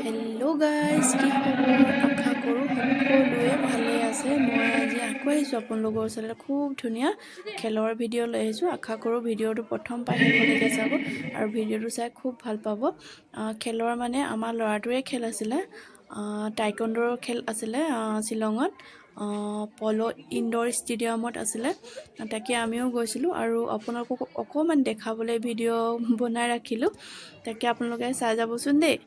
Hello' guys, কি খবৰ? আশা কৰোঁ সকলোৱে ভালে আছে। মই আজি আকৌ আহিছোঁ আপোনালোকৰ ওচৰলৈ খুব ধুনীয়া খেলৰ ভিডিঅ' লৈ আহিছোঁ। আশা কৰোঁ ভিডিঅ'টো প্ৰথম পৰা শেষলৈকে চাব আৰু ভিডিঅ'টো চাই খুব ভাল পাব। খেলৰ মানে আমাৰ ল'ৰাটোৰে খেল আছিলে, টাইকণ্ডৰ খেল আছিলে শ্বিলঙত। পল' ইনড'ৰ ষ্টেডিয়ামত আছিলে, তাকে আমিও গৈছিলোঁ আৰু আপোনালোকক অকণমান দেখাবলৈ ভিডিঅ' বনাই ৰাখিলোঁ। তাকে আপোনালোকে চাই যাবচোন দেই।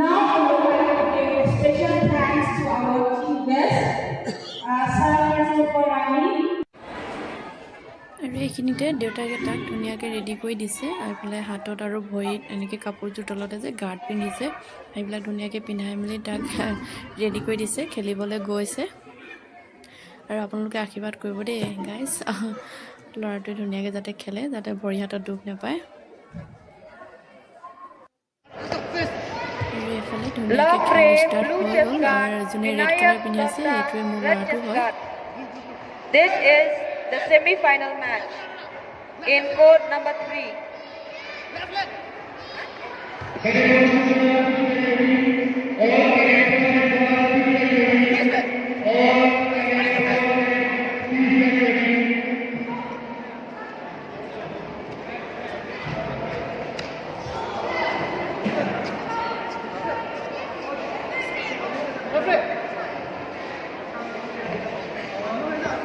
Now I would like to give special thanks to our chief guest, Sarah Soporani. আৰু এইখিনিতে দেউতাকে তাক ধুনীয়াকৈ ৰেডি কৰি দিছে। এইফালে হাতত আৰু ভৰিত এনেকৈ কাপোৰযোৰ তলতে যে গাৰ্ড পিন্ধিছে, সেইবিলাক ধুনীয়াকৈ পিন্ধাই মেলি তাক ৰেডি কৰি দিছে, খেলিবলৈ গৈছে। আৰু আপোনালোকে আশীৰ্বাদ কৰিব দেই গাইজ, ল'ৰাটোৱে ধুনীয়াকৈ যাতে খেলে, যাতে ভৰি হাতত দুখ নাপায়। আৰু এইফালে ধুনীয়াকৈ খেল ষ্টাৰ্ট হৈ গ'ল। আৰু যোনে ৰেড কালাৰ পিন্ধি আছে সেইটোৱে মোৰ ল'ৰাটো হয়। This is the semi-final match in court number 3.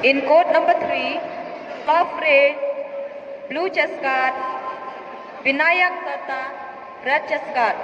In court number 3, top red, blue chest guard, Vinayak Datta, red chest guard.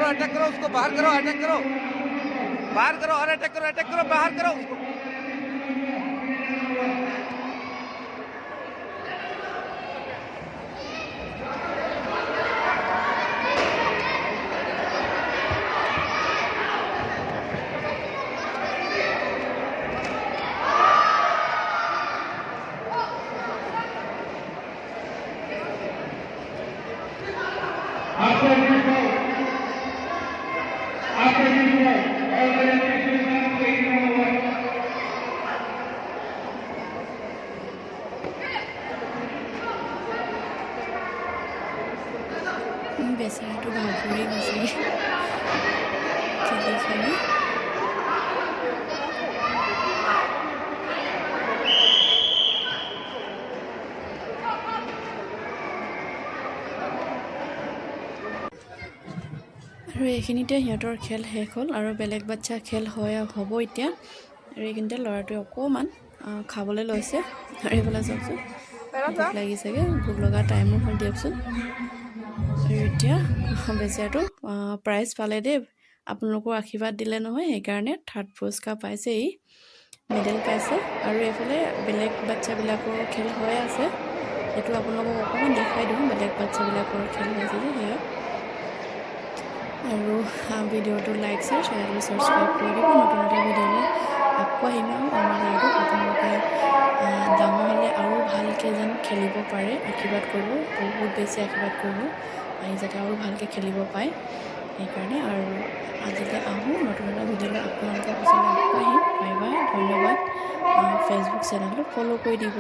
Attack करो उसको बाहर करो, अटैक करो और अटैक करो बाहर करो उसको। বেচাৰাটো ভাগৰি গৈছেগৈ খেলি খেলি। আৰু এইখিনিতে সিহঁতৰ খেল শেষ হ'ল আৰু বেলেগ বাচ্ছা খেল হ'ব এতিয়া। আৰু এইখিনিতে ল'ৰাটোৱে অকণমান খাবলৈ লৈছে। আৰু এইফালে চাওকচোন ভোক লাগিছেগৈ, ভোক লগা টাইমো হ'ল দিয়কচোন। আৰু এতিয়া বেচাৰাটো প্ৰাইজ পালে দেই, আপোনালোকৰ আশীৰ্বাদ দিলে নহয়, সেইকাৰণে 3rd পুৰস্কাৰ পাইছে, ই মেডেল পাইছে। আৰু এইফালে বেলেগ বাচ্ছাবিলাকৰ খেল হৈ আছে, সেইটো আপোনালোকক অকণমান দেখাই দিওঁ। বেলেগ বাচ্ছাবিলাকৰ খেল হৈছে যে সেয়া। আৰু ভিডিঅ'টো লাইক শ্বেয়াৰ, চেনেলটো ছাবস্ক্ৰাইব কৰি দিব। নতুন এটা ভিডিঅ'লৈ আকৌ আহিম। আৰু আমাৰ ল'ৰাটোক আপোনালোকে ডাঙৰ হ'লে আৰু ভালকৈ যেন খেলিব পাৰে আশীৰ্বাদ কৰিব, বহুত বেছি আশীৰ্বাদ কৰিব, আহি যাতে আৰু ভালকৈ খেলিব পায় সেইকাৰণে। আৰু আজিলৈ আহোঁ, নতুন এটা ভিডিঅ'লৈ আপোনালোকৰ ওচৰলৈ আকৌ আহিম। বাই বাই, ধন্যবাদ। ফেচবুক চেনেলটো ফ'ল' কৰি দিব।